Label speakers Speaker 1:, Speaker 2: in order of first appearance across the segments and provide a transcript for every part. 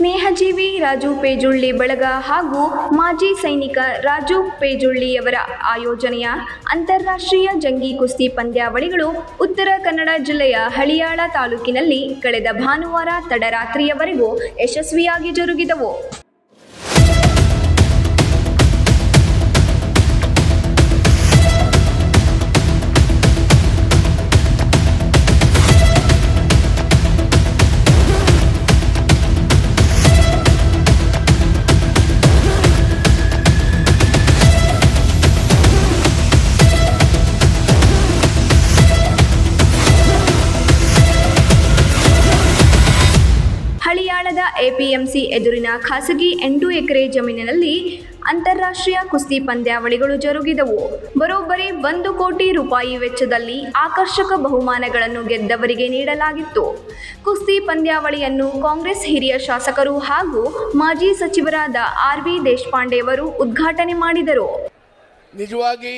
Speaker 1: ಸ್ನೇಹಜೀವಿ ರಾಜು ಪೇಜುಳ್ಳಿ ಬಳಗ ಹಾಗೂ ಮಾಜಿ ಸೈನಿಕ ರಾಜು ಪೇಜುಳ್ಳಿಯವರ ಆಯೋಜನೆಯ ಅಂತಾರಾಷ್ಟ್ರೀಯ ಜಂಗಿ ಕುಸ್ತಿ ಪಂದ್ಯಾವಳಿಗಳು ಉತ್ತರ ಕನ್ನಡ ಜಿಲ್ಲೆಯ ಹಳಿಯಾಳ ತಾಲೂಕಿನಲ್ಲಿ ಕಳೆದ ಭಾನುವಾರ ತಡರಾತ್ರಿಯವರೆಗೂ ಯಶಸ್ವಿಯಾಗಿ ಜರುಗಿದವು. ಹಳಿಯಾಳದ ಎಪಿಎಂಸಿ ಎದುರಿನ ಖಾಸಗಿ 8 ಎಕರೆ ಜಮೀನಿನಲ್ಲಿ ಅಂತಾರಾಷ್ಟ್ರೀಯ ಕುಸ್ತಿ ಪಂದ್ಯಾವಳಿಗಳು ಜರುಗಿದವು. ಬರೋಬ್ಬರಿ 1 ಕೋಟಿ ರೂಪಾಯಿ ವೆಚ್ಚದಲ್ಲಿ ಆಕರ್ಷಕ ಬಹುಮಾನಗಳನ್ನು ಗೆದ್ದವರಿಗೆ ನೀಡಲಾಗಿತ್ತು. ಕುಸ್ತಿ ಪಂದ್ಯಾವಳಿಯನ್ನು ಕಾಂಗ್ರೆಸ್ ಹಿರಿಯ ಶಾಸಕರು ಹಾಗೂ ಮಾಜಿ ಸಚಿವರಾದ ಆರ್.ವಿ. ದೇಶಪಾಂಡೆಯವರು ಉದ್ಘಾಟನೆ ಮಾಡಿದರು.
Speaker 2: ನಿಜವಾಗಿ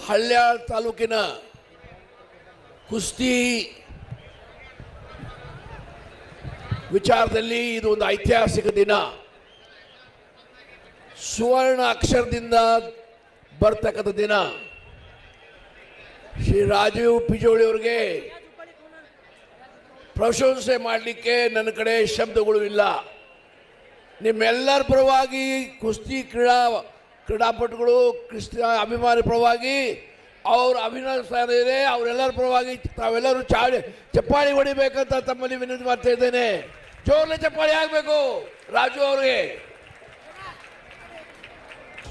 Speaker 2: ಹಳ್ಯಾಳ ತಾಲೂಕಿನ ಕುಸ್ತಿ ವಿಚಾರದಲ್ಲಿ ಇದು ಒಂದು ಐತಿಹಾಸಿಕ ದಿನ. ಸುವರ್ಣ ಅಕ್ಷರದಿಂದ ಬರ್ತಕ್ಕಂಥ ದಿನ. ಶ್ರೀ ರಾಜೀವ್ ಪಿಜೋಳಿ ಅವರಿಗೆ ಪ್ರಶಂಸೆ ಮಾಡಲಿಕ್ಕೆ ನನ್ನ ಕಡೆ ಶಬ್ದಗಳು ಇಲ್ಲ. ನಿಮ್ಮೆಲ್ಲರ ಪರವಾಗಿ ಕುಸ್ತಿ ಕ್ರೀಡಾಪಟುಗಳು ಅಭಿಮಾನಿ ಪರವಾಗಿ ಅವ್ರ ಅಭಿನಂದಿಸ್ತಾ ಇದ್ದಾರೆ. ಅವರೆಲ್ಲರ ಪರವಾಗಿ ತಾವೆಲ್ಲರೂ ಚಪ್ಪಾಳಿ ಹೊಡಿಬೇಕಂತ ತಮ್ಮಲ್ಲಿ ವಿನಂತಿ ಮಾಡ್ತಾ ಇದ್ದೇನೆ. ಜೋರ್ಲೆ ಚಪ್ಪಾಳಿ ಆಗಬೇಕು ರಾಜು ಅವರಿಗೆ.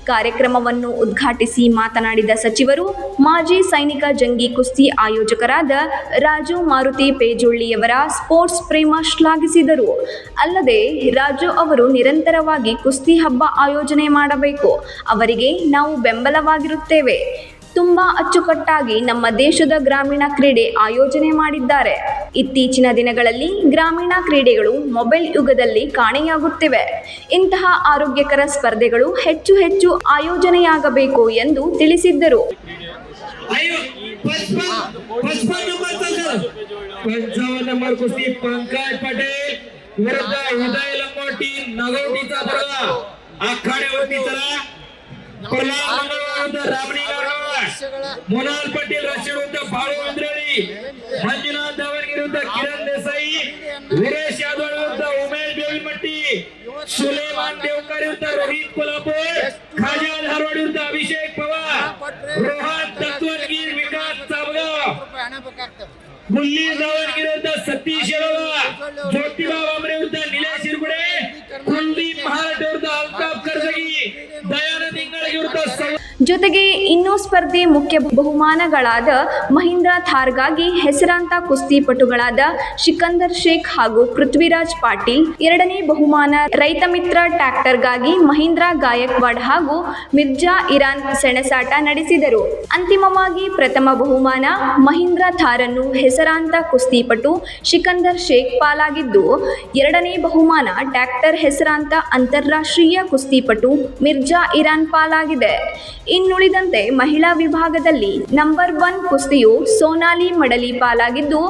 Speaker 1: ಕಾರ್ಯಕ್ರಮವನ್ನು ಉದ್ಘಾಟಿಸಿ ಮಾತನಾಡಿದ ಸಚಿವರು ಮಾಜಿ ಸೈನಿಕ ಜಂಗಿ ಕುಸ್ತಿ ಆಯೋಜಕರಾದ ರಾಜು ಮಾರುತಿ ಪೇಜುಳ್ಳಿಯವರ ಸ್ಪೋರ್ಟ್ಸ್ ಪ್ರೇಮ ಶ್ಲಾಘಿಸಿದರು. ಅಲ್ಲದೆ ರಾಜು ಅವರು ನಿರಂತರವಾಗಿ ಕುಸ್ತಿ ಹಬ್ಬ ಆಯೋಜನೆ ಮಾಡಬೇಕು. ಅವರಿಗೆ ನಾವು ಬೆಂಬಲವಾಗಿರುತ್ತೇವೆ. ತುಂಬಾ ಅಚ್ಚುಕಟ್ಟಾಗಿ ನಮ್ಮ ದೇಶದ ಗ್ರಾಮೀಣ ಕ್ರೀಡೆ ಆಯೋಜನೆ ಮಾಡಿದ್ದಾರೆ. ಇತ್ತೀಚಿನ ದಿನಗಳಲ್ಲಿ ಗ್ರಾಮೀಣ ಕ್ರೀಡೆಗಳು ಮೊಬೈಲ್ ಯುಗದಲ್ಲಿ ಕಾಣೆಯಾಗುತ್ತಿವೆ. ಇಂತಹ ಆರೋಗ್ಯಕರ ಸ್ಪರ್ಧೆಗಳು ಹೆಚ್ಚು ಹೆಚ್ಚು ಆಯೋಜನೆಯಾಗಬೇಕು ಎಂದು ತಿಳಿಸಿದ್ದರು.
Speaker 3: मोनाल पटेल रशिया विरुद्ध बाळू इंद्रेळी, मंजुनाथ दावणगे विरुद्ध किरण देसाई, वीरेश यादव विरुद्ध उमेश बेविमट्टी, सुलेमान देवकर विरुद्ध रोहित कोल्हापूर, खाजा धारवाड विरुद्ध अभिषेक पवार, रोहन तत्वनगीर विकास चाबगाव, मुल्ली दावणगे विरुद्ध सतीश येळवा, ज्योतिबा वामरे विरुद्ध निलेश इरगुडे, कुलदीप महाराट विरुद्ध अल्ताफ कर्जगी, दयानंद इंगळे विरुद्ध
Speaker 1: ಜೊತೆಗೆ ಇನ್ನೂ ಸ್ಪರ್ಧೆ ಮುಖ್ಯ ಬಹುಮಾನಗಳಾದ ಮಹೀಂದ್ರ ಥಾರ್ಗಾಗಿ ಹೆಸರಾಂತ ಕುಸ್ತಿಪಟುಗಳಾದ ಸಿಕಂದರ್ ಶೇಖ್ ಹಾಗೂ ಪೃಥ್ವಿರಾಜ್ ಪಾಟೀಲ್, 2ನೇ ಬಹುಮಾನ ರೈತ ಮಿತ್ರ ಟ್ರ್ಯಾಕ್ಟರ್ಗಾಗಿ ಮಹೀಂದ್ರ ಗಾಯಕ್ವಾಡ್ ಹಾಗೂ ಮಿರ್ಜಾ ಇರಾನ್ ಸೆಣಸಾಟ ನಡೆಸಿದರು. ಅಂತಿಮವಾಗಿ ಪ್ರಥಮ ಬಹುಮಾನ ಮಹೀಂದ್ರ ಥಾರನ್ನು ಹೆಸರಾಂತ ಕುಸ್ತಿಪಟು ಸಿಕಂದರ್ ಶೇಖ್ ಪಾಲಾಗಿದ್ದು, 2ನೇ ಬಹುಮಾನ ಟ್ರ್ಯಾಕ್ಟರ್ ಹೆಸರಾಂತ ಅಂತಾರಾಷ್ಟ್ರೀಯ ಕುಸ್ತಿಪಟು ಮಿರ್ಜಾ ಇರಾನ್ ಪಾಲಾಗಿದೆ. ಇನ್ನುಳಿದಂತೆ ಮಹಿಳಾ ವಿಭಾಗದಲ್ಲಿ ನಂಬರ್ 1 ಕುಸ್ತಿಯು ಸೋನಾಲಿ ಮಡಲಿ ಪಾಲಾಗಿದ್ದು,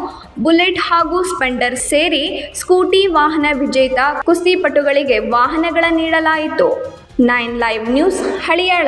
Speaker 1: ಬುಲೆಟ್ ಹಾಗೂ ಸ್ಪೆಂಡರ್ ಸೇರಿ ಸ್ಕೂಟಿ ವಾಹನ ವಿಜೇತ ಕುಸ್ತಿಪಟುಗಳಿಗೆ ವಾಹನಗಳ ನೀಡಲಾಯಿತು. 9 ಲೈವ್ ನ್ಯೂಸ್ ಹಳಿಯಾಳ.